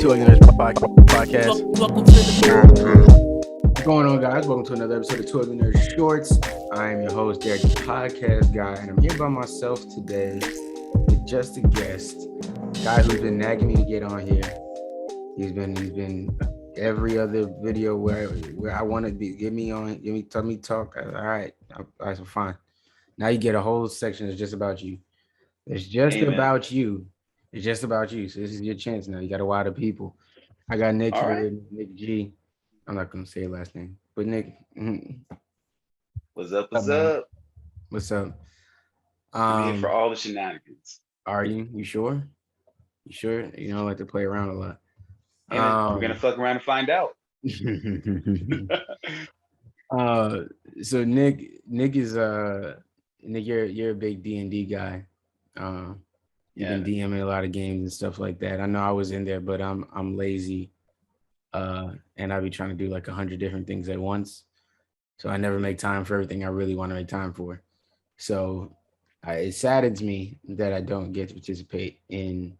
Two Ugly Nerds podcast. Welcome to the What's going on, guys? Welcome to another episode of Two Ugly Nerds Shorts. I'm your host, Derek, the podcast guy, and I'm here by myself today with just a guest, guy who's been nagging me to get on here. He's been every other video where I want to be. Tell me talk. All right, fine. Now you get a whole section that's just about you. It's just about you. It's just about you. So this is your chance now. You got a lot of people. I got Nick here, right. Nick G. I'm not gonna say your last name, but Nick. What's up? What's up? What's up? I'm here for all the shenanigans. Are you? You sure? You sure? You don't like to play around a lot. Hey, we're gonna fuck around and find out. So Nick is Nick, you're a big D&D guy. You've been DMing a lot of games and stuff like that. I know I was in there, but I'm lazy. And I'll be trying to do like 100 different things at once. So I never make time for everything I really want to make time for. So it saddens me that I don't get to participate in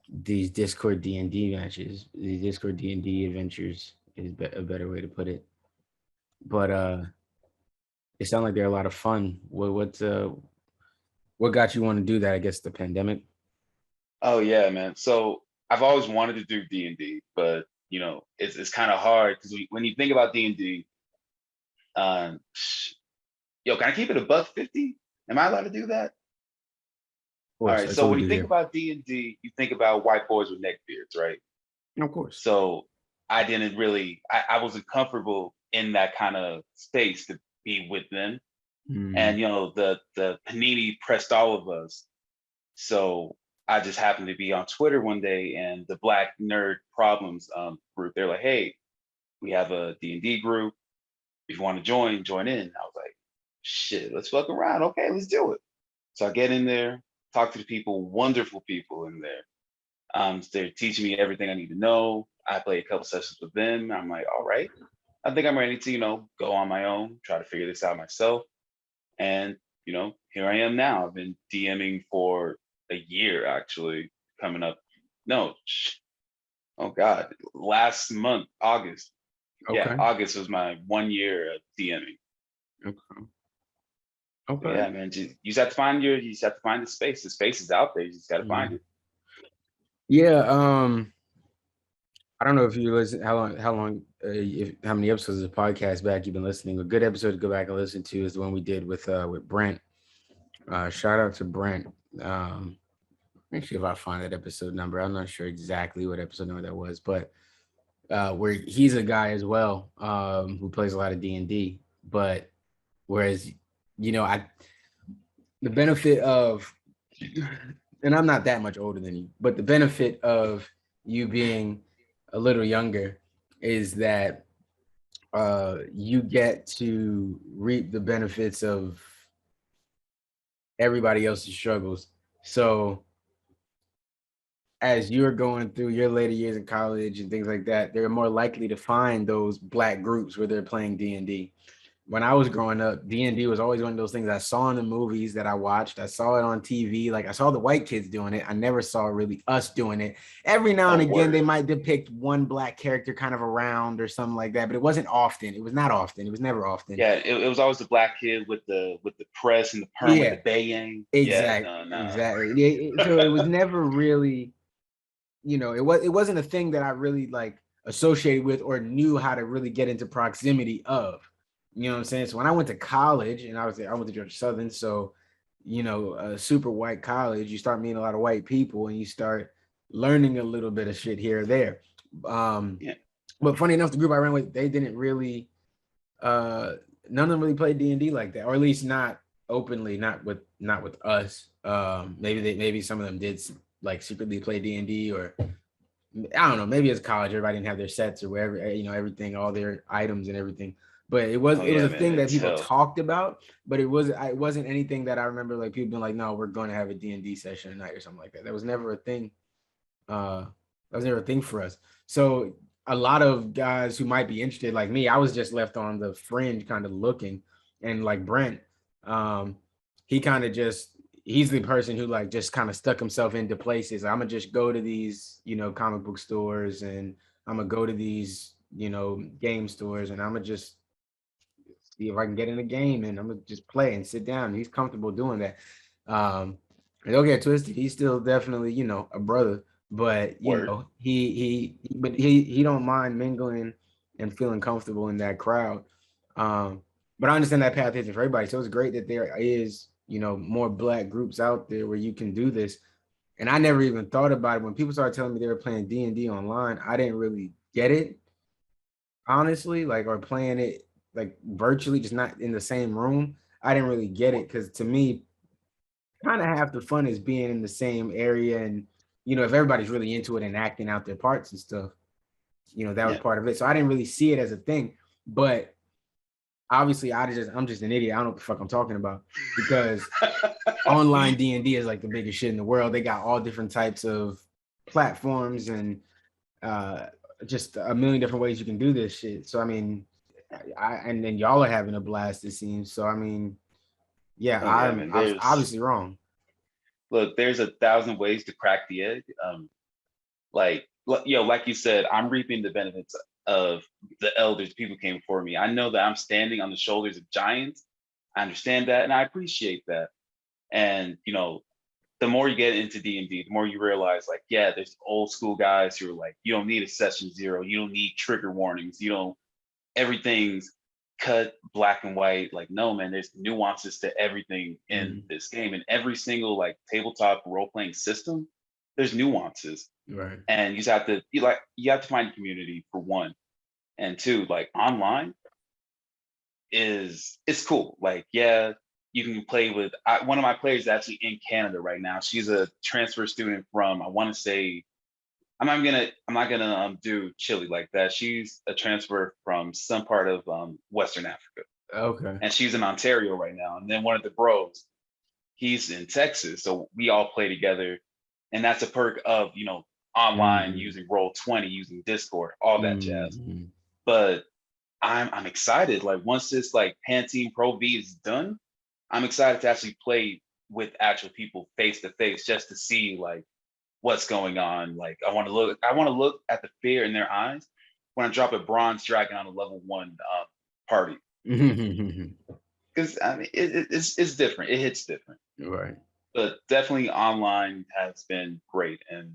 these Discord D&D matches. These Discord D&D adventures is a better way to put it. But it sounds like they're a lot of fun. What got you want to do that? I guess the pandemic. Oh yeah, man. So I've always wanted to do D&D, but you know, it's kind of hard because when you think about D&D, can I keep it $1.50? Am I allowed to do that? All right. So when you think about D&D, you think about white boys with neck beards, right? Of course. So I didn't really, I wasn't comfortable in that kind of space to be with them. And you know, the panini pressed all of us. So I just happened to be on Twitter one day, and the Black Nerd Problems group, they're like, hey, we have a D&D group. If you want to join in. I was like, shit, let's fuck around. Okay, let's do it. So I get in there, talk to the people, wonderful people in there. They're teaching me everything I need to know. I play a couple sessions with them. I'm like, all right, I think I'm ready to, go on my own, try to figure this out myself. And, here I am now. I've been DMing for a year, actually, coming up. No, oh God, last month, August. Okay. Yeah, August was my 1 year of DMing. Okay. Yeah, man. You just have to find the space. The space is out there. You just got to find it. Yeah. I don't know if you listen, how many episodes of the podcast back you've been listening. A good episode to go back and listen to is the one we did with Brent. Shout out to Brent. Let me see if I find that episode number. I'm not sure exactly what episode number that was, but where he's a guy as well who plays a lot of D&D. But whereas, the benefit of, and I'm not that much older than you, but the benefit of you being a little younger is that you get to reap the benefits of everybody else's struggles. So as you're going through your later years in college and things like that, they're more likely to find those Black groups where they're playing D&D. When I was growing up, D&D was always one of those things I saw in the movies that I watched. I saw it on TV. Like I saw the white kids doing it. I never saw really us doing it. Every now and again, they might depict one Black character kind of around or something like that, but it wasn't often. It was not often. It was never often. Yeah, it was always the Black kid with the press and the perm with the baying. Exactly. Yeah, no. Exactly. So it was never really, it wasn't a thing that I really like associated with or knew how to really get into proximity of. You know what I'm saying? So when I went to college, and I went to Georgia Southern, so a super white college, you start meeting a lot of white people, and you start learning a little bit of shit here or there. But funny enough, the group I ran with, they didn't really, none of them really played D&D like that, or at least not openly, not with us. Maybe some of them did like secretly play D&D, or I don't know. Maybe as college, everybody didn't have their sets or wherever, everything, all their items and everything. But it was a thing that people talked about, but it wasn't anything that I remember like people being like, no, we're going to have a D&D session tonight or something like that. That was never a thing. That was never a thing for us. So a lot of guys who might be interested, like me, I was just left on the fringe kind of looking, and like Brent, he kind of just, he's the person who like just kind of stuck himself into places. I'm gonna just go to these, comic book stores, and I'm gonna go to these, game stores, and I'm gonna just see if I can get in a game, and I'm gonna just play and sit down. He's comfortable doing that. And don't get twisted, he's still definitely, a brother, but Word. he don't mind mingling and feeling comfortable in that crowd. But I understand that path isn't for everybody. So it's great that there is, more Black groups out there where you can do this. And I never even thought about it. When people started telling me they were playing D&D online, I didn't really get it, honestly, like, or playing it like virtually, just not in the same room. I didn't really get it because to me, kind of half the fun is being in the same area, and if everybody's really into it and acting out their parts and stuff, that was Yeah. part of it. So I didn't really see it as a thing. But obviously, I'm just an idiot. I don't know what the fuck I'm talking about, because online D&D is like the biggest shit in the world. They got all different types of platforms and just a million different ways you can do this shit. So I mean, and then y'all are having a blast, it seems. So I mean, yeah, Oh yeah, man. I was obviously wrong. Look, there's 1,000 ways to crack the egg. Like you said, I'm reaping the benefits of the elders, people came before me. I know that I'm standing on the shoulders of giants. I understand that, and I appreciate that. And the more you get into D&D, the more you realize, like, yeah, there's old school guys who are like, you don't need a session 0, you don't need trigger warnings, everything's cut black and white. Like, no, man, there's nuances to everything in this game. And every single like tabletop role-playing system, there's nuances. Right. And you just have to you have to find a community, for one. And two, like, online it's cool. Like, yeah, you can play with one of my players is actually in Canada right now. She's a transfer student from, I want to say, I'm not gonna do Chile like that. She's a transfer from some part of Western Africa, Okay. and she's in Ontario right now. And then one of the bros, he's in Texas, so we all play together, and that's a perk of online, using Roll20, using Discord, all that jazz. But I'm excited. Like, once this like Pantene Pro V is done, I'm excited to actually play with actual people face to face, just to see like what's going on. Like, I want to look at the fear in their eyes when I drop a bronze dragon on a level 1 party. Because I mean, it's different. It hits different. Right. But definitely online has been great, and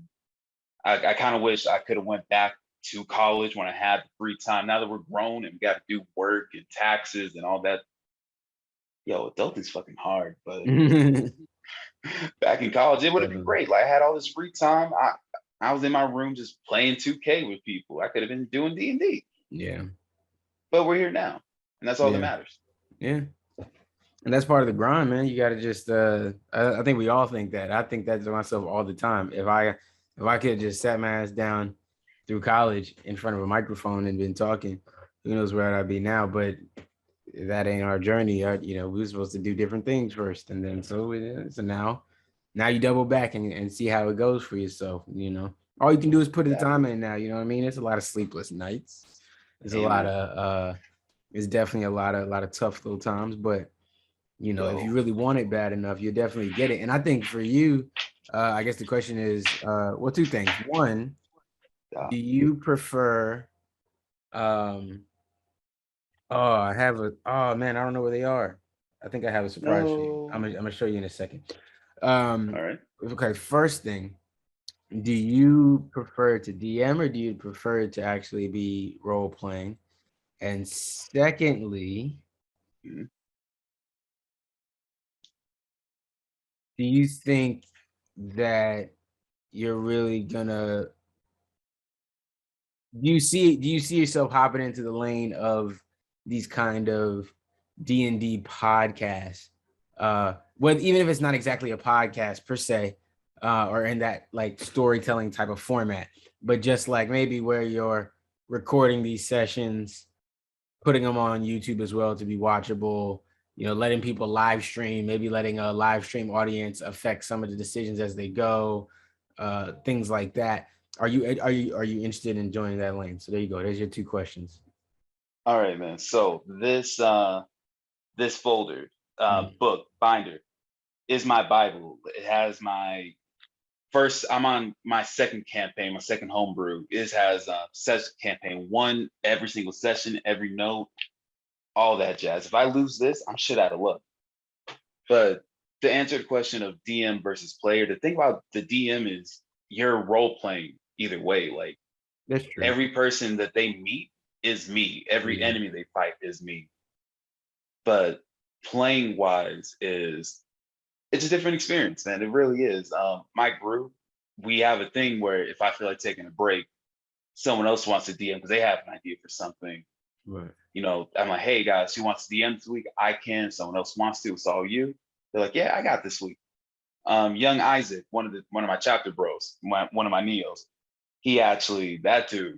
I kind of wish I could have went back to college when I had the free time. Now that we're grown and we got to do work and taxes and all that, adulting's fucking hard. But back in college, it would have been great. Like, I had all this free time. I was in my room just playing 2K with people. I could have been doing D&D. Yeah. But we're here now, and that's all that matters. Yeah. And that's part of the grind, man. You got to just I think we all think that. I think that to myself all the time. If I could have just sat my ass down through college in front of a microphone and been talking, who knows where I'd be now. But that ain't our journey. We were supposed to do different things first, and then so now you double back and see how it goes for yourself. All you can do is put the time in now. You know what I mean? It's a lot of sleepless nights. It's a lot of it's definitely a lot of tough little times, but if you really want it bad enough, you definitely get it. And I think for you, I guess the question is, well, two things. One, do you prefer oh man, I don't know where they are. I think I have a surprise for you. I'm gonna show you in a second. All right. Okay, first thing, do you prefer to DM or do you prefer to actually be role playing? And secondly, do you think that you're really gonna do you see yourself hopping into the lane of these kind of D&D podcasts? Even if it's not exactly a podcast per se, or in that like storytelling type of format, but just like maybe where you're recording these sessions, putting them on YouTube as well to be watchable, letting people live stream, maybe letting a live stream audience affect some of the decisions as they go, things like that. Are you interested in joining that lane? So there you go. There's your two questions. All right, man. So this folder, book binder, is my Bible. It has my first. I'm on my second campaign, my second homebrew. It has session campaign one, every single session, every note, all that jazz. If I lose this, I'm shit out of luck. But to answer the question of DM versus player, the thing about the DM is you're role playing either way. Like That's true. every person that they meet is me. Every enemy they fight is me. But playing wise is it's a different experience, man. It really is. My group, we have a thing where if I feel like taking a break, someone else wants to DM because they have an idea for something. Right. You know, I'm like, hey guys, who wants to DM this week? I can. Someone else wants to. It's all you. They're like, yeah, I got this week. Young Isaac, one of my chapter bros, one of my neos. He actually, that dude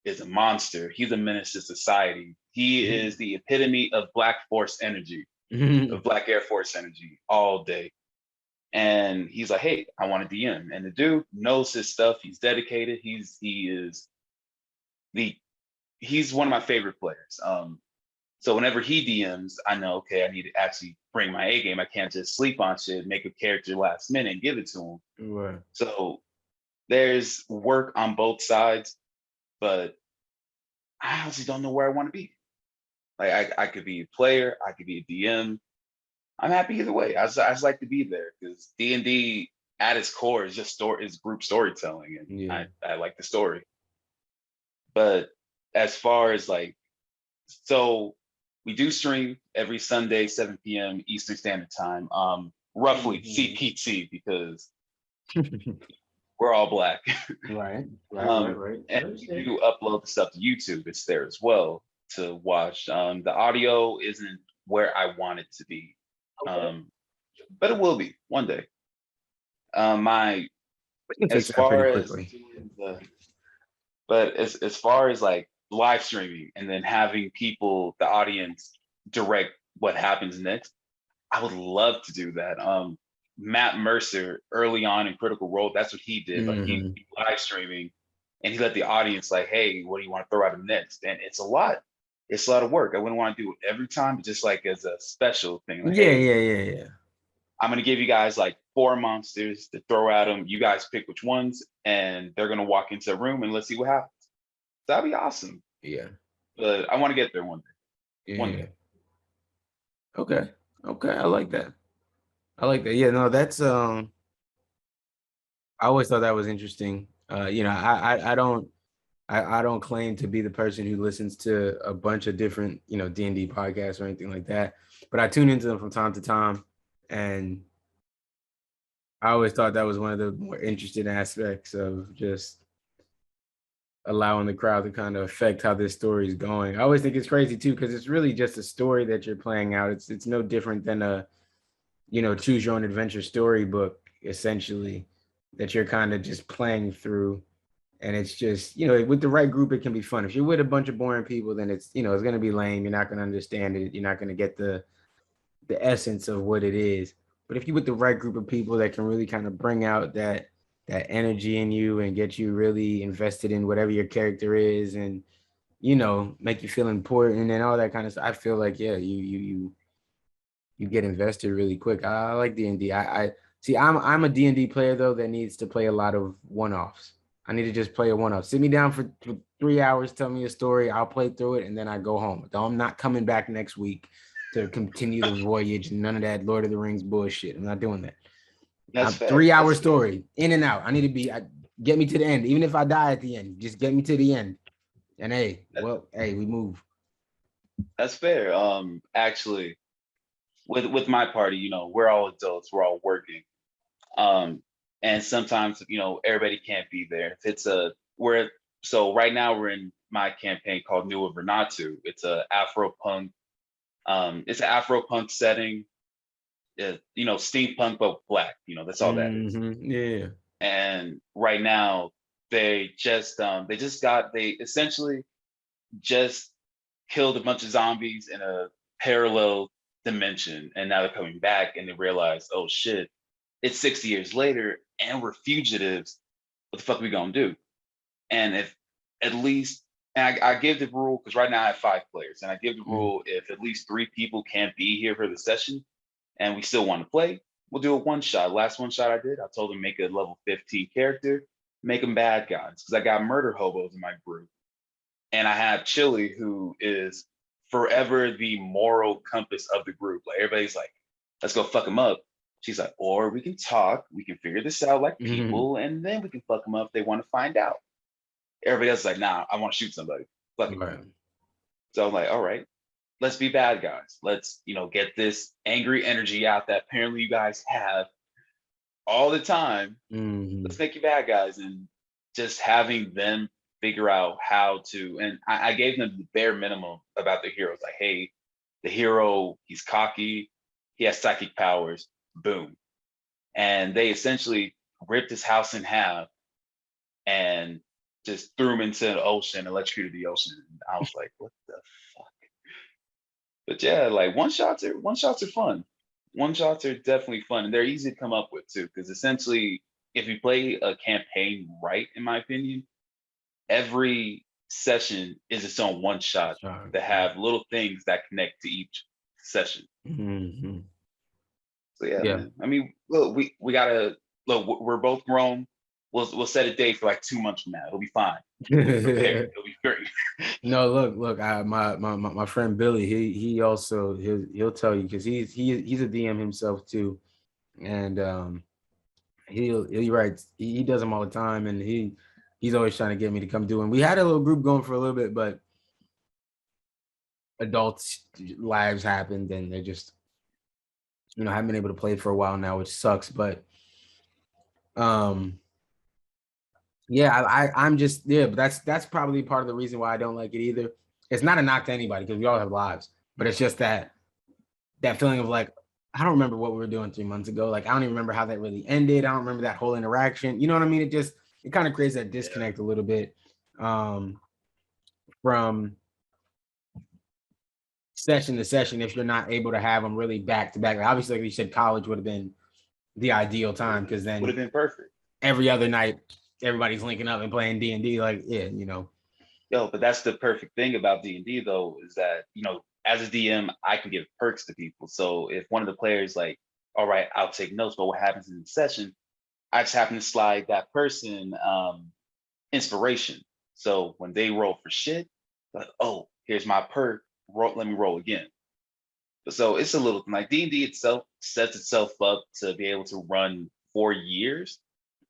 is a monster. He's a menace to society. He is the epitome of Black Force energy, of Black Air Force energy all day. And he's like, hey, I want to DM. And the dude knows his stuff. He's dedicated. He's one of my favorite players. So whenever he DMs, I know, okay, I need to actually bring my A game. I can't just sleep on shit, make a character last minute and give it to him. Right. So there's work on both sides, but I honestly don't know where I want to be. Like I could be a player, I could be a DM. I'm happy either way. I just like to be there because D&D at its core is just is group storytelling, and I like the story. But as far as like, so we do stream every Sunday, 7 p.m. Eastern Standard Time. Roughly CPT because we're all Black. Right. And we do upload the stuff to YouTube. It's there as well to watch. The audio isn't where I want it to be, but it will be one day. As far as like live streaming and then having people, the audience, direct what happens next, I would love to do that. Matt Mercer early on in Critical Role, that's what he did. Like he live streaming and he let the audience like, hey, what do you want to throw out of next? And it's a lot. It's a lot of work. I wouldn't want to do it every time, but just like as a special thing. Like, yeah. I'm going to give you guys like 4 monsters to throw at them. You guys pick which ones, and they're going to walk into a room and let's see what happens. That'd be awesome. Yeah. But I want to get there one day. Yeah. One day. Okay. I like that. Yeah, no, that's I always thought that was interesting. You know, I don't claim to be the person who listens to a bunch of different, you know, D&D podcasts or anything like that, but I tune into them from time to time, and I always thought that was one of the more interesting aspects of just allowing the crowd to kind of affect how this story is going. I always think it's crazy too, because it's really just a story that you're playing out. It's no different than a, you know, choose your own adventure storybook, essentially, that you're kind of just playing through. And it's just, you know, with the right group, it can be fun. If you're with a bunch of boring people, then it's, you know, it's going to be lame. You're not going to understand it. You're not going to get the essence of what it is. But if you're with the right group of people that can really kind of bring out that energy in you and get you really invested in whatever your character is, and, you know, make you feel important and all that kind of stuff, I feel like, yeah, you get invested really quick. I like D&D. I see. I'm a D&D player though that needs to play a lot of one-offs. I need to just play a one-off. Sit me down for 3 hours, tell me a story. I'll play through it, and then I go home. I'm not coming back next week to continue the voyage. None of that Lord of the Rings bullshit. I'm not doing that. That's fair. 3-hour story, in and out. I need to be. Get me to the end, even if I die at the end. Just get me to the end. And hey, we move. That's fair. Actually, with my party, you know, we're all adults. We're all working. And sometimes, you know, everybody can't be there. If it's so right now we're in my campaign called New Vernatu. It's a Afro punk. It's an Afro punk setting. You know, steampunk but Black. You know, that's all that is. Yeah. And right now they essentially just killed a bunch of zombies in a parallel dimension, and now they're coming back and they realize, oh shit, it's 60 years later and we're fugitives. What the fuck are we gonna do? And if at least, and I give the rule, because right now I have 5 players, and I give the rule if at least 3 people can't be here for the session and we still want to play, we'll do a one shot. Last one shot I did, I told him make a level 15 character, make them bad guys because I got murder hobos in my group, and I have Chili who is forever the moral compass of the group. Like everybody's like, let's go fuck him up. She's like, or we can talk, we can figure this out like people, and then we can fuck them up if they want to find out. Everybody else is like, nah, I want to shoot somebody. Fuck it. Right. So I'm like, all right, let's be bad guys. Let's, get this angry energy out that apparently you guys have all the time. Let's make you bad guys. And just having them figure out how to, and I gave them the bare minimum about the heroes. Like, hey, the hero, he's cocky, he has psychic powers, boom. And they essentially ripped his house in half and just threw him into the ocean, electrocuted the ocean. And I was like, what the fuck? But yeah, like one shots are fun. One shots are definitely fun, and they're easy to come up with too. Because essentially, if you play a campaign right, in my opinion, every session is its own one shot that have little things that connect to each session. So yeah, man. I mean, look, we gotta look. We're both grown. We'll set a date for like 2 months from now. It'll be fine. We'll be prepared. It'll be great. No, look. My friend Billy, he also he'll tell you because he's a DM himself too, and he writes. He does them all the time, and he's always trying to get me to come do. And we had a little group going for a little bit, but adults' lives happened, and they just haven't been able to play for a while now, which sucks. But yeah, I'm just but that's probably part of the reason why I don't like it either. It's not a knock to anybody because we all have lives, but it's just that feeling of like I don't remember what we were doing 3 months ago. Like I don't even remember how that really ended. I don't remember that whole interaction. You know what I mean? It kind of creates that disconnect a little bit from session to session if you're not able to have them really back to back. Like obviously, like you said, college would have been the ideal time because then would have been perfect. Every other night, everybody's linking up and playing D&D. Like, Yo, but that's the perfect thing about D&D though, is that, as a DM, I can give perks to people. So if one of the players like, all right, I'll take notes, but what happens in the session, I just happen to slide that person inspiration. So when they roll for shit, like, oh, here's my perk, let me roll again. So it's a little like D&D itself sets itself up to be able to run 4 years.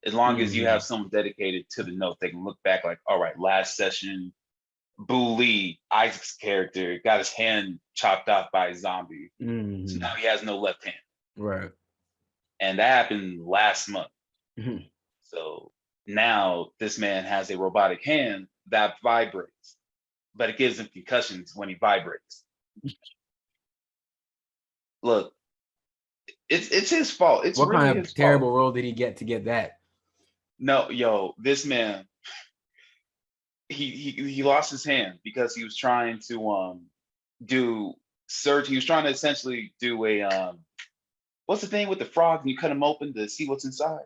As long as you have someone dedicated to the note, they can look back like, all right, last session, Boo Lee, Isaac's character, got his hand chopped off by a zombie. So now he has no left hand. Right. And that happened last month. So now this man has a robotic hand that vibrates, but it gives him concussions when he vibrates. Look, it's his fault. It's what really kind of terrible role did he get to get that? No, yo, this man, he lost his hand because he was trying to do surgery. He was trying to essentially do a what's the thing with the frogs and you cut them open to see what's inside?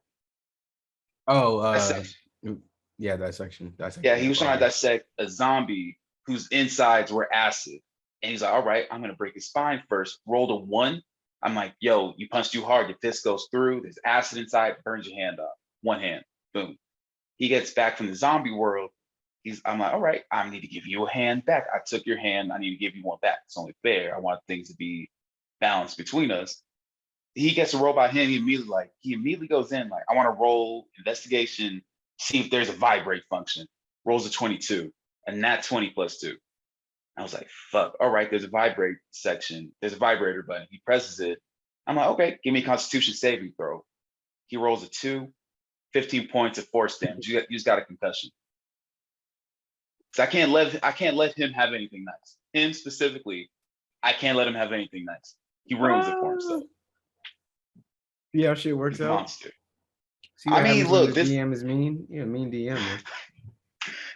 Yeah, dissection. Yeah, he was trying to dissect a zombie whose insides were acid. And he's like, all right, I'm gonna break his spine first. Rolled a 1. I'm like, yo, you punch too hard, your fist goes through, there's acid inside, burns your hand off. One hand. Boom. He gets back from the zombie world. I'm like, all right, I need to give you a hand back. I took your hand. I need to give you one back. It's only fair. I want things to be balanced between us. He gets a robot hand. He immediately goes in like, I want to roll investigation, see if there's a vibrate function. Rolls a 22, and that 20 plus 2. I was like, fuck. All right, there's a vibrate section. There's a vibrator button. He presses it. I'm like, okay, give me a Constitution saving throw. He rolls a 2. 15 points of force damage. You just got a concussion. So I can't let him have anything nice. Him specifically, I can't let him have anything nice. He ruins it for himself. Yeah, how shit works He's a out. monster. I mean, look, this DM is mean. Yeah, mean DM. Man.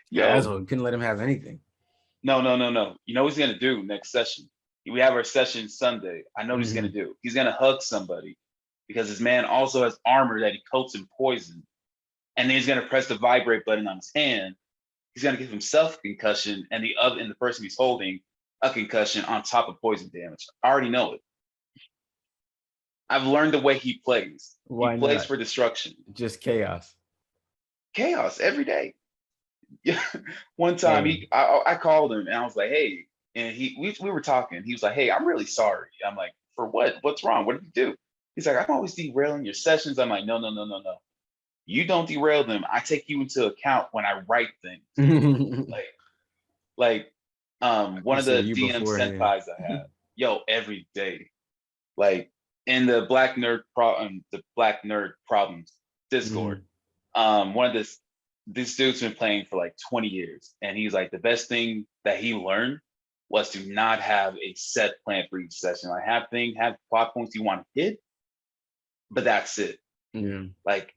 Yeah, asshole. Couldn't let him have anything. No. You know what he's gonna do next session? We have our session Sunday. I know what he's gonna do. He's gonna hug somebody. Because his man also has armor that he coats in poison. And then he's gonna press the vibrate button on his hand. He's gonna give himself a concussion and the person he's holding a concussion on top of poison damage. I already know it. I've learned the way he plays. Why He plays not? for destruction. Just chaos. Chaos every day. Yeah. One time Hey. I called him and I was like, hey, and we were talking. He was like, hey, I'm really sorry. I'm like, for what? What's wrong? What did you do? He's like, I'm always derailing your sessions. I'm like, no, no, no, no, no. You don't derail them. I take you into account when I write things. Like, one of Consider the you DM beforehand. senpais I had, yo, every day. Like in the Black Nerd Problems Discord, one of this dude's been playing for like 20 years, and he's like the best thing that he learned was to not have a set plan for each session. Like have plot points you want to hit, but that's it. Yeah. Like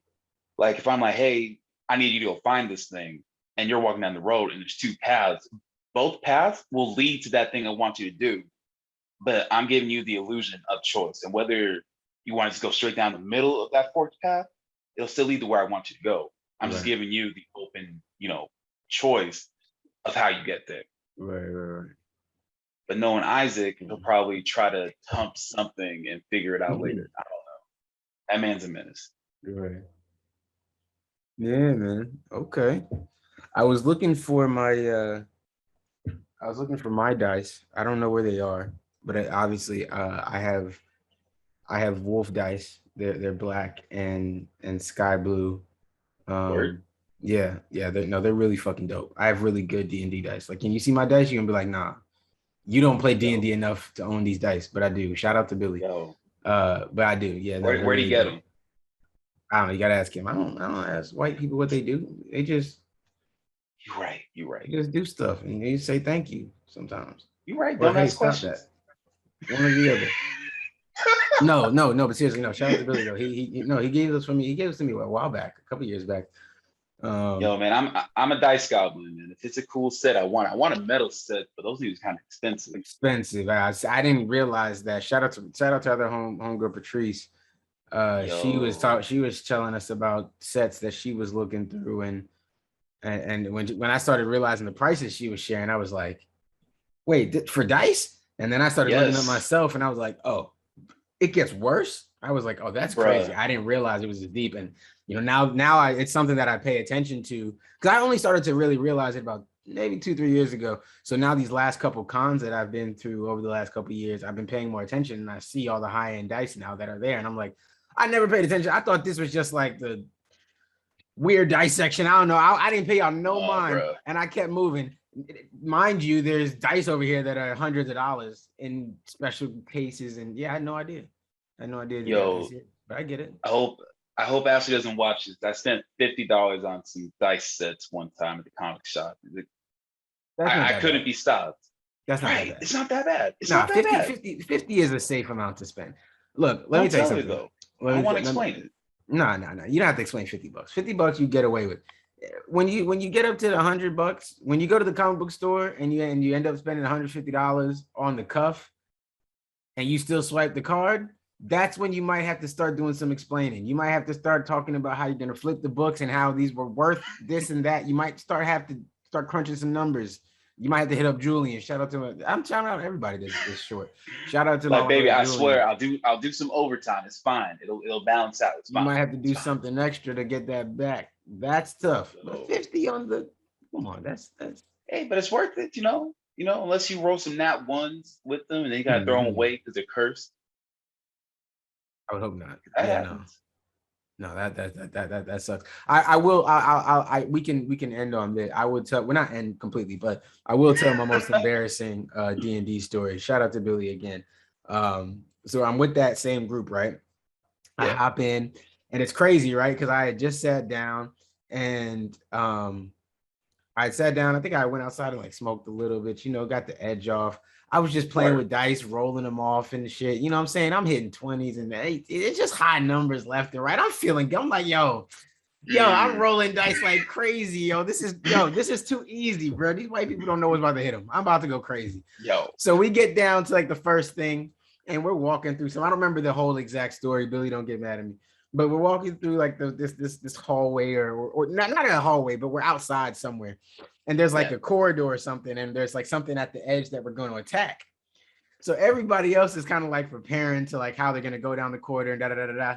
if I'm like, hey, I need you to go find this thing, and you're walking down the road and there's two paths, both paths will lead to that thing I want you to do, but I'm giving you the illusion of choice. And whether you want to just go straight down the middle of that forked path, it'll still lead to where I want you to go. I'm just giving you the open, choice of how you get there. Right. But knowing Isaac, he'll probably try to hump something and figure it out later. I don't know. That man's a menace. Right. Yeah, man. Okay. I was looking for my dice. I don't know where they are, but obviously I have wolf dice. They're black and sky blue. Word? Yeah, they're really fucking dope. I have really good D&D dice. Like, can you see my dice? You're gonna be like, nah, you don't play D&D enough to own these dice, but I do. Shout out to Billy. Yo. But I do. Yeah. Where do you really get dope. them? I don't know. You gotta ask him. I don't ask white people what they do. They just You're right. just do stuff and you say thank you sometimes. You're right. Or Don't hey, ask stop questions. that. One or the other. No, but seriously, no. Shout out to Billy though. He gave this for me. He gave this to me a while back, a couple years back. Yo, man, I'm a dice goblin, man. If it's a cool set, I want a metal set, but those things kind of expensive. Expensive. I didn't realize that. Shout out to other homegirl Patrice. She was telling us about sets that she was looking through, and when I started realizing the prices she was sharing, I was like, wait, for dice? And then I started looking up myself, and I was like, oh, it gets worse. I was like, oh, that's crazy. I didn't realize it was as deep. And now it's something that I pay attention to, because I only started to really realize it about maybe 2-3 years ago. So now these last couple cons that I've been through over the last couple of years, I've been paying more attention, and I see all the high-end dice now that are there. And I'm like, I never paid attention. I thought this was just like the weird dissection. I don't know. I didn't pay y'all no mind, and I kept moving. Mind you, there's dice over here that are hundreds of dollars in special cases, and yeah, I had no idea. Yo, but I get it. I hope Ashley doesn't watch this. I spent $50 on some dice sets one time at the comic shop. I couldn't be stopped. That's not right. That bad. It's not that bad. It's nah, not that 50, bad. 50 is a safe amount to spend. Look, let me tell you something. Though. I want to explain it. No. You don't have to explain $50. $50 you get away with. When you get up to the $100, when you go to the comic book store and you end up spending $150 on the cuff, and you still swipe the card, that's when you might have to start doing some explaining. You might have to start talking about how you're going to flip the books and how these were worth this and that. You might have to start crunching some numbers. You might have to hit up Julian. Shout out to him. I'm shouting out everybody this short. Shout out to like, baby, I swear I'll do some overtime. It's fine. It'll balance out. It's fine. You might have to do something extra to get that back. That's tough. But 50 on the come on, that's hey, but it's worth it, unless you roll some nat ones with them and then you gotta throw them away because they're cursed. I would hope not. No, that sucks. We can end on that. I will tell. We're not end completely, but I will tell my most embarrassing D&D story. Shout out to Billy again. So I'm with that same group, right? Yeah. I hop in, and it's crazy, right? Because I had just sat down, and I sat down. I think I went outside and like smoked a little bit. Got the edge off. I was just playing with dice, rolling them off and shit. You know what I'm saying? I'm hitting 20s and it's just high numbers left and right. I'm like, yo, I'm rolling dice like crazy. This is too easy, bro. These white people don't know what's about to hit them. I'm about to go crazy. So we get down to like the first thing, and we're walking through some. I don't remember the whole exact story. Billy, don't get mad at me. But we're walking through like this hallway or not a hallway, but we're outside somewhere. And there's like a corridor or something, and there's like something at the edge that we're going to attack. So everybody else is kind of like preparing to like how they're gonna go down the corridor and da da da da da.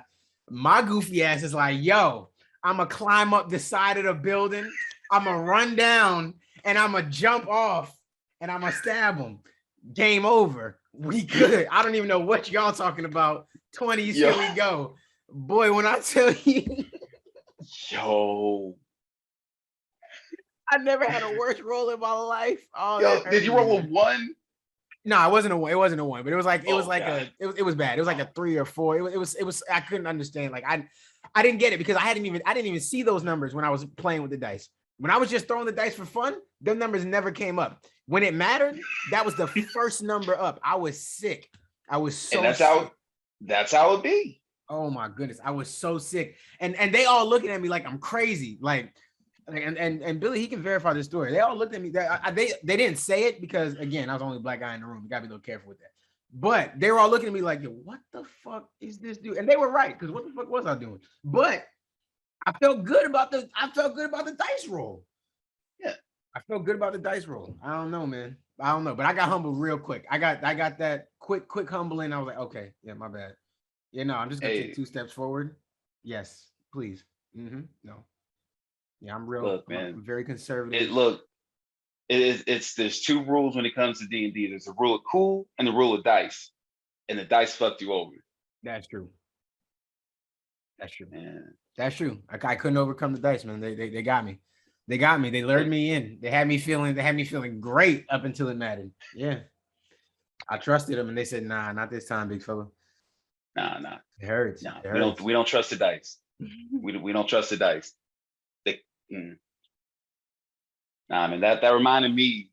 My goofy ass is like, yo, I'm gonna climb up the side of the building, I'm gonna run down, and I'm gonna jump off, and I'm gonna stab him. Game over. We good. I don't even know what y'all talking about. 20s, here we go. Boy, when I tell you, Yo. I never had a worse roll in my life. Oh, Yo, did you roll a 1? No, it wasn't a 1. It wasn't a 1, but it was like it was God. it was bad. It was like a 3 or 4. It was I couldn't understand. Like I didn't get it because I didn't even see those numbers when I was playing with the dice. When I was just throwing the dice for fun, them numbers never came up. When it mattered, that was the first number up. I was sick. I was so and sick. That's how it be. Oh my goodness, I was so sick. And they all looking at me like I'm crazy. Like and Billy, he can verify this story. They all looked at me. They didn't say it because again, I was the only black guy in the room. You gotta be a little careful with that. But they were all looking at me like, what the fuck is this dude? And they were right, because what the fuck was I doing? But I felt good about the dice roll. Yeah. I felt good about the dice roll. I don't know, man. I don't know. But I got humbled real quick. I got that quick humbling. I was like, okay, yeah, my bad. Yeah, no, I'm just gonna take 2 steps forward. Yes, please. No. Yeah, I'm real. Look, man. I'm very conservative. There's 2 rules when it comes to D&D. There's a rule of cool and the rule of dice. And the dice fucked you over. That's true. That's true. Man. That's true. I couldn't overcome the dice, man. They got me. They got me. They lured me in. They had me feeling great up until it mattered. Yeah. I trusted them and they said, nah, not this time, big fella. Nah. It hurts. Nah, it hurts. we don't trust the dice. we don't trust the dice. Nah, man, that reminded me,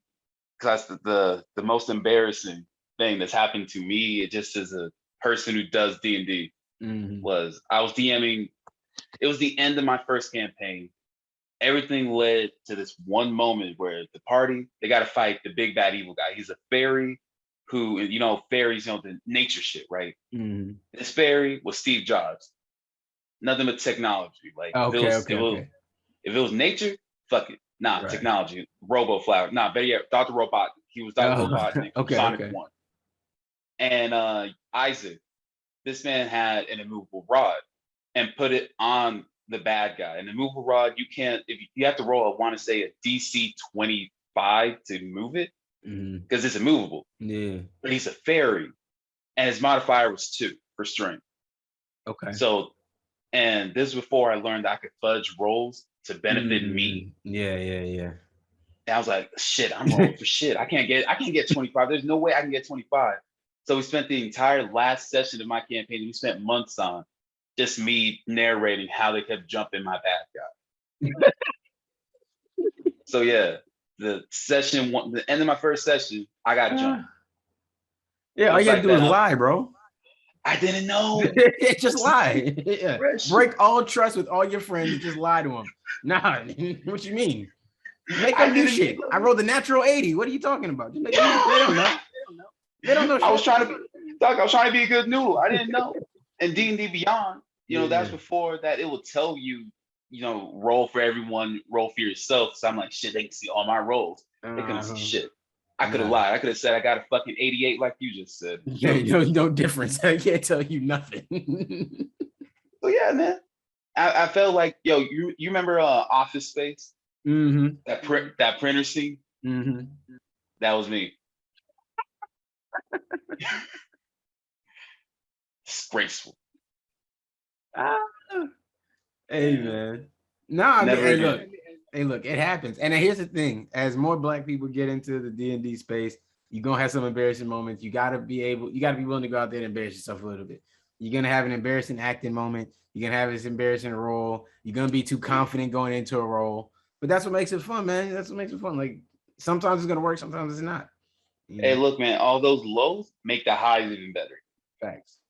because the most embarrassing thing that's happened to me, it just as a person who does D&D, was I was DMing. It was the end of my first campaign. Everything led to this one moment where the party, they got to fight the big bad evil guy. He's a fairy who, fairies, the nature shit, right? This fairy was Steve Jobs. Nothing but technology. Like, if it was nature, fuck it. Nah, right. Technology. Robo Flower. Nah, better yet, Dr. Robot. He was Dr. Robotnik from Sonic 1. And Isaac, this man had an immovable rod and put it on the bad guy. An immovable rod, you have to roll, I want to say, a DC 25 to move it, because it's immovable. Yeah. But he's a fairy, and his modifier was 2 for strength. Okay. So, and this is before I learned I could fudge rolls to benefit me. Yeah. And I was like, shit, I'm rolling for shit. I can't get 25. There's no way I can get 25. So we spent the entire last session of my campaign, we spent months on just me narrating how they kept jumping my bad guy. So yeah, the end of my first session, I got jumped. Yeah, all you gotta do is lie, bro. I didn't know. Just lie. Yeah. Break all trust with all your friends and just lie to them. Nah, what you mean? Make them do shit. I rolled the natural 80. What are you talking about? Just make them do. They don't know. They don't know shit. I was trying to be a good noodle. I didn't know. And D&D Beyond, that's before that it will tell you, roll for everyone, roll for yourself. So I'm like, shit, they can see all my rolls. They couldn't see shit. I could have lied. I could have said I got a fucking 88 like you just said. Yeah, no difference. I can't tell you nothing. So yeah, man. I felt like, you remember Office Space? That printer scene? That was me. Disgraceful. Hey, man. Nah, Hey, look, it happens. And here's the thing: as more Black people get into the D&D space, you're gonna have some embarrassing moments. You gotta be willing to go out there and embarrass yourself a little bit. You're gonna have an embarrassing acting moment. You're gonna have this embarrassing role. You're gonna be too confident going into a role. But that's what makes it fun, man. That's what makes it fun. Like, sometimes it's gonna work, sometimes it's not. Hey, look, man, all those lows make the highs even better. Facts.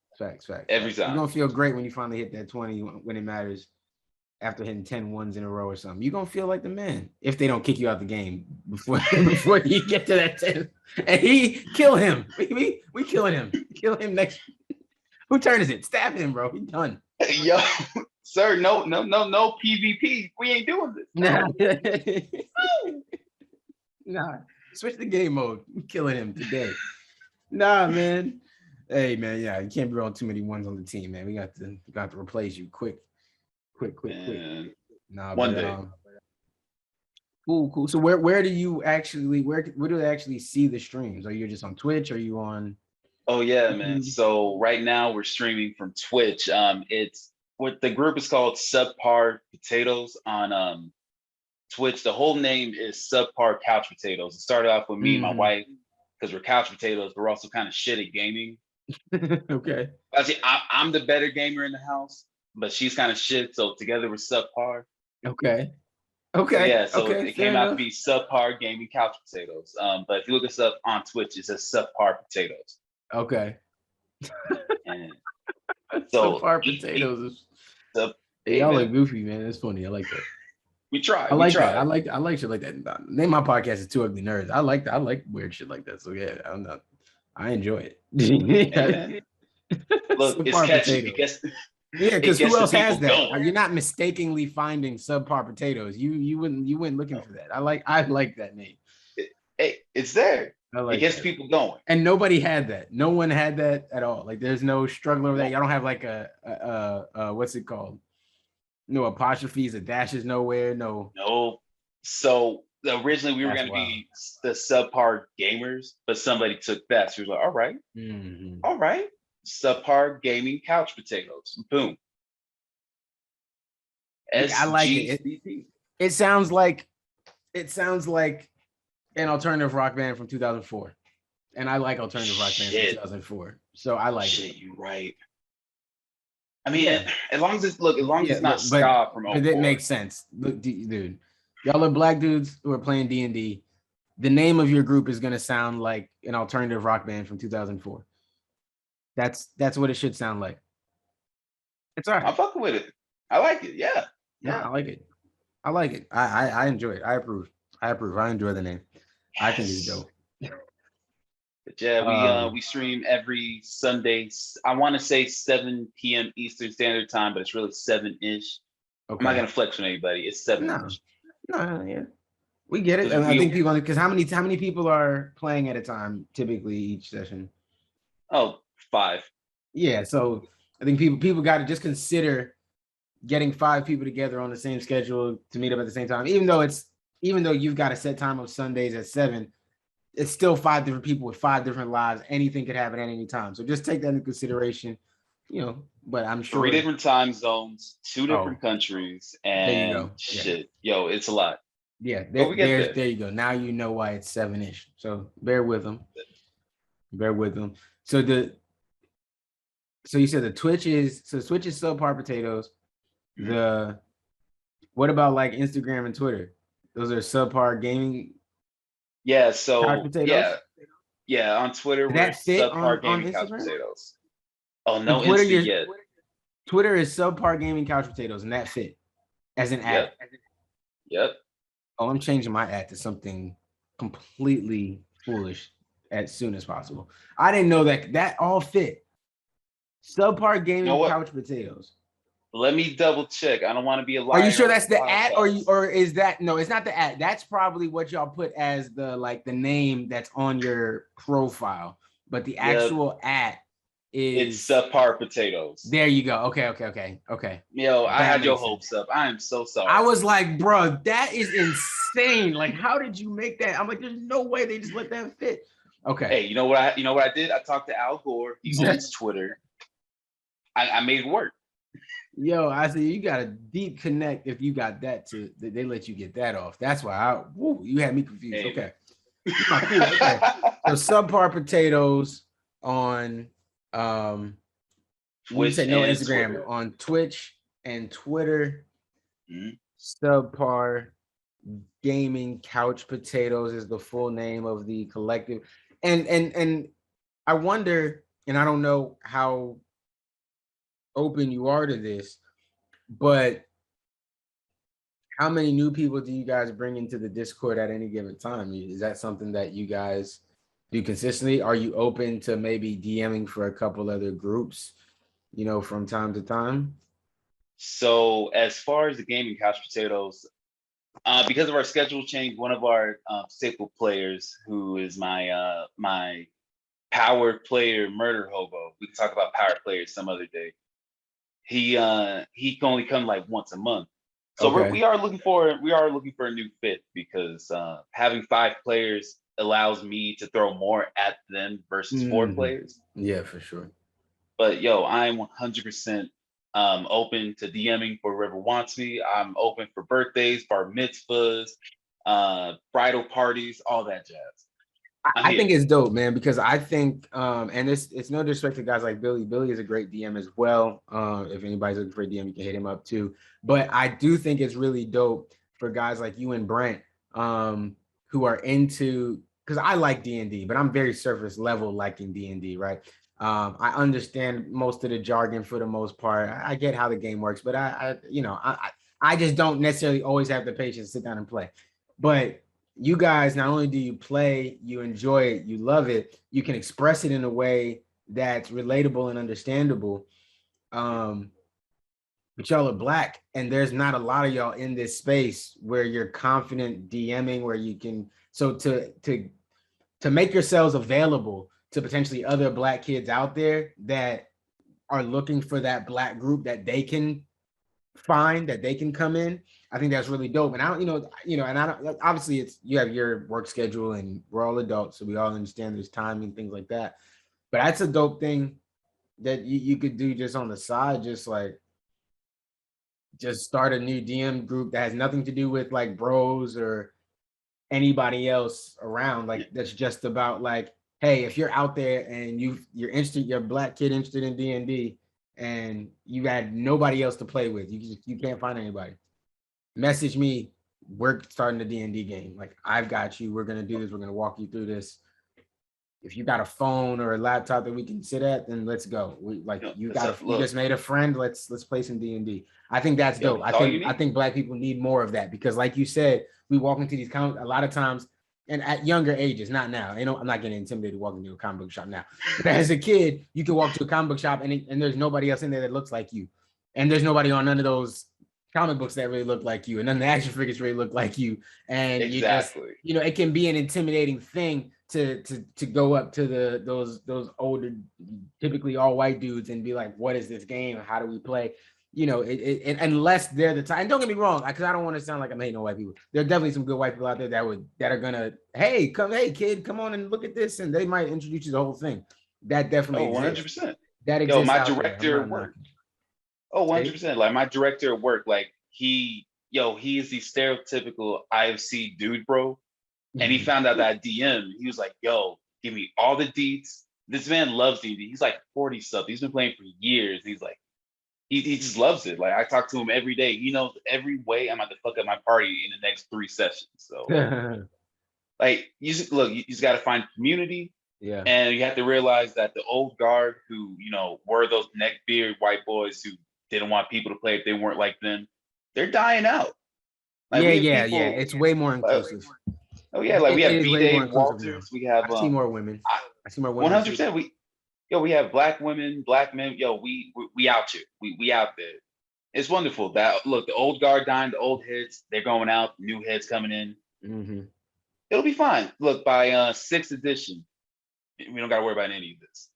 Every time. You're gonna feel great when you finally hit that 20 when it matters. After hitting 10 ones in a row or something, you're gonna feel like the man if they don't kick you out the game before you get to that 10. And he kill him. We killing him. Kill him next. Who turn is it? Stab him, bro. He done. Yo, sir, no PvP. We ain't doing this. Nah. Switch the game mode. I'm killing him today. Nah, man. Hey, man. Yeah, you can't be rolling too many ones on the team, man. We got to replace you quick. And Nah, one but day. cool. So where do you actually where do they actually see the streams? Are you just on Twitch? Are you on Oh yeah, man. YouTube? So right now we're streaming from Twitch. It's what the group is called Subpar Potatoes on Twitch. The whole name is Subpar Couch Potatoes. It started off with me and my wife because we're couch potatoes, but we're also kind of shit at gaming. Okay. Actually, I'm the better gamer in the house, but she's kind of shit. So together we're subpar. Okay. So yeah, so Okay. it Fair came out to enough. be Subpar Gaming Couch Potatoes. But if you look us up on Twitch, it says Subpar Potatoes. Okay. And So so far, potatoes. the Hey, y'all are goofy, man. It's funny. I like that. we try. I We like that. try. I like shit like that. Name my podcast is Two Ugly Nerds. I like that. I like weird shit like that. So yeah, I enjoy it. Hey man, look, it's Subpar catchy. potatoes. Yeah, It because who gets the else has people that? going. You're not mistakenly finding subpar potatoes. You wouldn't looking for that. I like that name. Hey, it's there. I It like gets that. people going. And nobody had that. No one had that at all. Like there's no struggle over that. Nope. Y'all don't have like a what's it called? No apostrophes or dashes nowhere. No. No. So originally we were That's going to wild. be the Subpar Gamers, but somebody took that. So we were like, all right, Subpar Gaming Couch Potatoes. Boom. Yeah, I like it. SGCP. It sounds like an alternative rock band from 2004. And I like alternative rock bands from 2004. So I like it. You right. I mean, as long as it's not but ska from 04. it makes sense. Look, dude, y'all are black dudes who are playing D&D. The name of your group is gonna sound like an alternative rock band from 2004. That's what it should sound like. It's all right. I'm fucking with it. I like it. Yeah. Yeah, I like it. I enjoy it. I approve. I enjoy the name. Yes. I think it's dope. But yeah, we stream every Sunday. I want to say 7 p.m. Eastern Standard Time, but it's really 7-ish. Okay. I'm not gonna flex on anybody. It's 7-ish. No, yeah. We get it. I think people, because how many people are playing at a time typically each session? Oh, 5. Yeah, so I think people got to just consider getting 5 people together on the same schedule to meet up at the same time. Even though you've got a set time of Sundays at 7, it's still 5 different people with 5 different lives. Anything could happen at any time. So just take that into consideration. But I'm sure 3 different time zones, 2 different countries, and there you go. Shit. Yeah. Yo, it's a lot. Yeah, there you go. Now you know why it's 7-ish. So bear with them. So you said the Twitch is Subpar Potatoes. What about like Instagram and Twitter? Those are Subpar Gaming. Yeah. So yeah. On Twitter, we're Subpar Gaming Couch Potatoes. Oh no, Twitter Insta yet. Twitter is Subpar Gaming Couch Potatoes, and that fit as an ad. Yep. Oh, I'm changing my ad to something completely foolish as soon as possible. I didn't know that all fit. Subpar Gaming Couch Potatoes. Let me double check. I don't want to be a liar. Are you sure that's the ad, or is that no? It's not the ad. That's probably what y'all put as the name that's on your profile, but the actual ad is it's Subpar Potatoes. There you go. Okay. Yo, I had your hopes up. I am so sorry. I was like, bro, that is insane. Like, how did you make that? I'm like, there's no way they just let that fit. Okay. Hey, you know what I did? I talked to Al Gore. He owns Twitter. I made it work. Yo, I said you got a deep connect if you got that they let you get that off. That's why you had me confused. Hey, okay. Cool. Okay. So Subpar Potatoes on Twitch say no Instagram Twitter. On Twitch and Twitter. Mm-hmm. Subpar Gaming Couch Potatoes is the full name of the collective. And I wonder, and I don't know how open you are to this, but how many new people do you guys bring into the Discord at any given time? Is that something that you guys do consistently? Are you open to maybe DMing for a couple other groups, from time to time? So as far as the Gaming Couch Potatoes, because of our schedule change, one of our staple players, who is my power player murder hobo. We can talk about power players some other day. He can only come like once a month. So Okay. we are looking for a new fit because having 5 players allows me to throw more at them versus 4 players. Yeah, for sure. But yo, I'm 100% open to DMing for whoever wants me. I'm open for birthdays, bar mitzvahs, bridal parties, all that jazz. I think it's dope, man, because I think, and it's no disrespect to guys like Billy. Billy is a great DM as well. If anybody's looking for a DM, you can hit him up too. But I do think it's really dope for guys like you and Brent, who are into, because I like D&D, but I'm very surface level liking D&D, right? I understand most of the jargon for the most part. I get how the game works, but I just don't necessarily always have the patience to sit down and play. But you guys, not only do you play, you enjoy it, you love it, you can express it in a way that's relatable and understandable. But y'all are Black, and there's not a lot of y'all in this space where you're confident DMing, where you can, so to make yourselves available to potentially other Black kids out there that are looking for that Black group that they can find, that they can come in. I think that's really dope. And I don't, and I don't, obviously it's, you have your work schedule and we're all adults, so we all understand there's time and things like that. But that's a dope thing that you could do just on the side, just start a new DM group that has nothing to do with like bros or anybody else around. Like that's just about like, hey, if you're out there and you're interested, you're a Black kid interested in D&D and you had nobody else to play with, you can't find anybody, message me. We're starting the D&D game. Like, I've got you. We're gonna do this. We're gonna walk you through this. If you got a phone or a laptop that we can sit at, then let's go. You just made a friend. Let's play some D&D. I think that's dope. I think Black people need more of that, because like you said, we walk into these comics a lot of times, and at younger ages, not now. I'm not getting intimidated walking into a comic book shop now. But as a kid, you can walk to a comic book shop and there's nobody else in there that looks like you, and there's nobody on none of those comic books that really look like you, and then the action figures really look like you, and exactly. It can be an intimidating thing to go up to those older, typically all white dudes and be like, what is this game? How do we play? Unless they're the time. And don't get me wrong, because I don't want to sound like I'm hating on white people. There are definitely some good white people out there that are gonna, hey kid, come on and look at this, and they might introduce you to the whole thing. That definitely 100%. That exists. My director at work. 100%. Like my director at work, like he is the stereotypical IFC dude, bro. And he found out that DM, he was like, yo, give me all the deets. This man loves D&D. He's like 40 something. He's been playing for years. He's like, he just loves it. Like I talk to him every day. He knows every way I'm about to fuck up my party in the next 3 sessions. So like you just got to find community. Yeah. And you have to realize that the old guard who, were those neckbeard white boys who didn't want people to play if they weren't like them, they're dying out. Like, yeah. It's way more inclusive. We have B-Day Walters. We have I see more women. I see more women. 100%. We have Black women, Black men. We out here. We out there. It's wonderful. That look, the old guard dying, the old heads, they're going out, new heads coming in. Mm-hmm. It'll be fine. Look, by 6th edition, we don't gotta worry about any of this.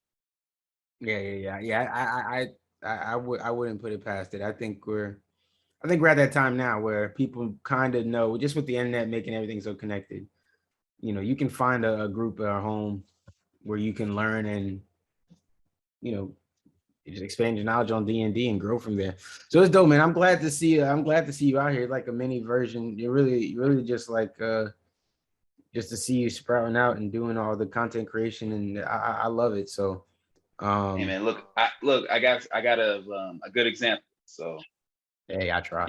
Yeah. I wouldn't put it past it. I think we're at that time now where people kind of know, just with the internet making everything so connected, you can find a group at home where you can learn and, just expand your knowledge on D&D and grow from there. So it's dope, man. I'm glad to see you out here, like a mini version. You're really just like, just to see you sprouting out and doing all the content creation. And I love it. So, hey man, look, I got a good example. So, hey, I try.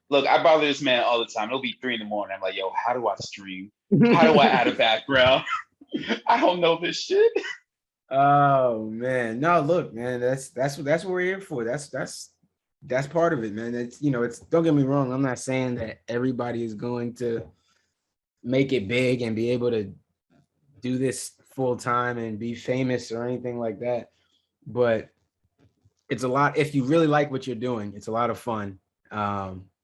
Look, I bother this man all the time. It'll be 3 a.m. I'm like, yo, how do I stream? How do I add a background? I don't know this shit. Oh man, no, look, man, that's what we're here for. That's part of it, man. It's don't get me wrong. I'm not saying that everybody is going to make it big and be able to do this full time and be famous or anything like that. But it's a lot. If you really like what you're doing, it's a lot of fun,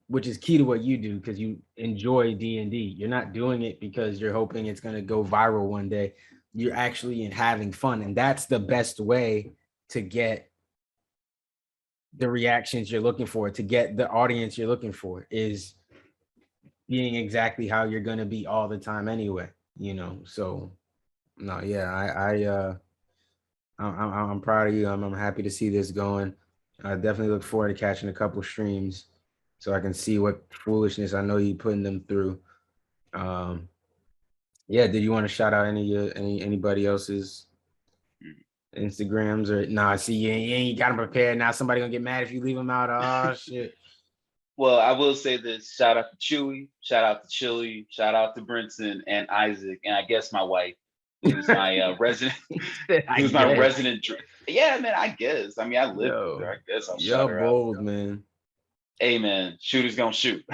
which is key to what you do, because you enjoy D&D. You're not doing it because you're hoping it's going to go viral one day. you're actually in having fun. And that's the best way to get the reactions you're looking for, to get the audience you're looking for, is being exactly how you're going to be all the time anyway, you know? So no, yeah, I'm proud of you. I'm happy to see this going. I definitely look forward to catching a couple streams so I can see what foolishness I know you putting them through. Yeah, did you want to shout out anybody else's Instagrams or nah? See, you ain't got them prepared. Now somebody gonna get mad if you leave them out. Oh shit. Well, I will say this: shout out to Chewy, shout out to Chili, shout out to Brinson and Isaac, and I guess my wife, who's my resident, who's my resident. Yeah, man, I guess. I mean, I live with her. I guess I'll shout her bold, out. Man. Hey, man, shooters gonna shoot.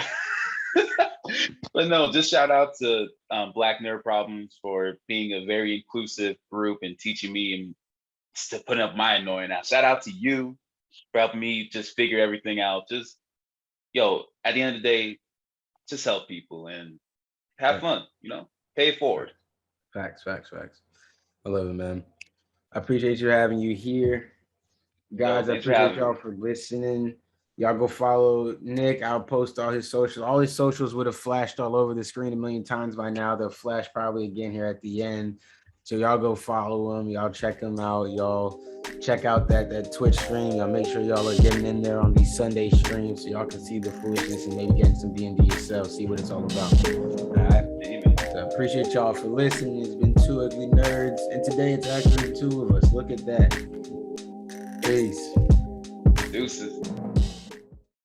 But no, just shout out to Black Nerd Problems for being a very inclusive group and teaching me and still putting up my annoying ass. Shout out to you for helping me just figure everything out. Just, yo, at the end of the day, just help people and have fun, you know, pay it forward. Facts. I love it, man. I appreciate you having you here. Guys, I appreciate y'all for listening. Y'all go follow Nick. I'll post all his socials. All his socials would have flashed all over the screen a million times by now. They'll flash probably again here at the end. So y'all go follow him. Y'all check him out. Y'all check out that Twitch stream. Y'all make sure y'all are getting in there on these Sunday streams so y'all can see the foolishness and maybe getting some D&D yourself, see what it's all about. All right. So I appreciate y'all for listening. It's been Two Ugly Nerds. And today it's actually two of us. Look at that. Peace. Deuces.